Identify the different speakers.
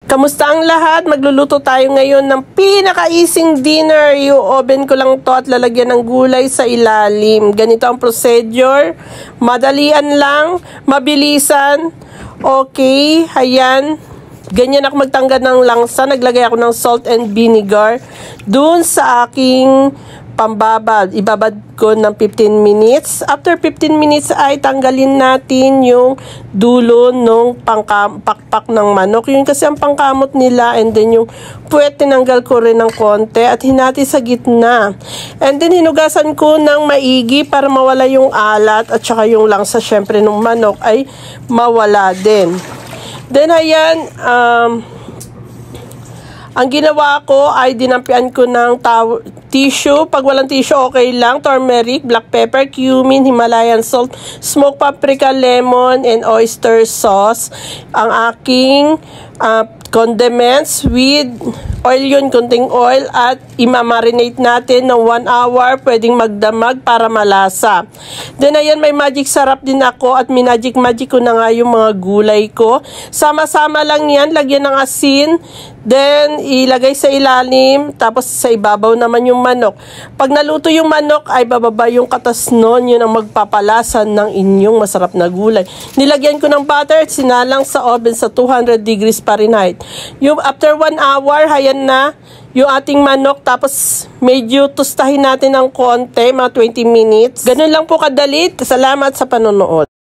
Speaker 1: Kamusta ang lahat? Magluluto tayo ngayon ng pinaka-easing dinner. I-oven ko lang to at lalagyan ng gulay sa ilalim. Ganito ang procedure. Madalian lang, mabilisan. Okay, ayan. Ganyan ako magtanggal ng langsa. Naglagay ako ng salt and vinegar dun sa aking pambabad. Ibabad ko ng 15 minutes. After 15 minutes ay tanggalin natin yung dulo ng pakpak ng manok. Yun kasi ang pangkamot nila, and then yung puwet tinanggal ko rin ng konti at hinati sa gitna. And then hinugasan ko ng maigi para mawala yung alat at saka yung langsa syempre ng manok ay mawala din. Then ayan, ang ginawa ko ay dinampian ko ng tissue. Pag walang tissue, okay lang. Turmeric, black pepper, cumin, Himalayan salt, smoked paprika, lemon, and oyster sauce. Ang aking condiments with oil yun, kunting oil, at imamarinate natin ng 1 hour, pwedeng magdamag para malasa. Then ayan, may magic sarap din ako at magic ko na nga yung mga gulay ko. Sama-sama lang yan, lagyan ng asin, then ilagay sa ilalim, tapos sa ibabaw naman yung manok. Pag naluto yung manok ay bababa yung katas nun, yun ang magpapalasa ng inyong masarap na gulay. Nilagyan ko ng butter at sinalang sa oven sa 200 degrees Fahrenheit. Yung after 1 hour, hayan na yung ating manok, tapos medyo tustahin natin ng konti, mga 20 minutes. Ganun lang po kadali. Salamat sa panonood.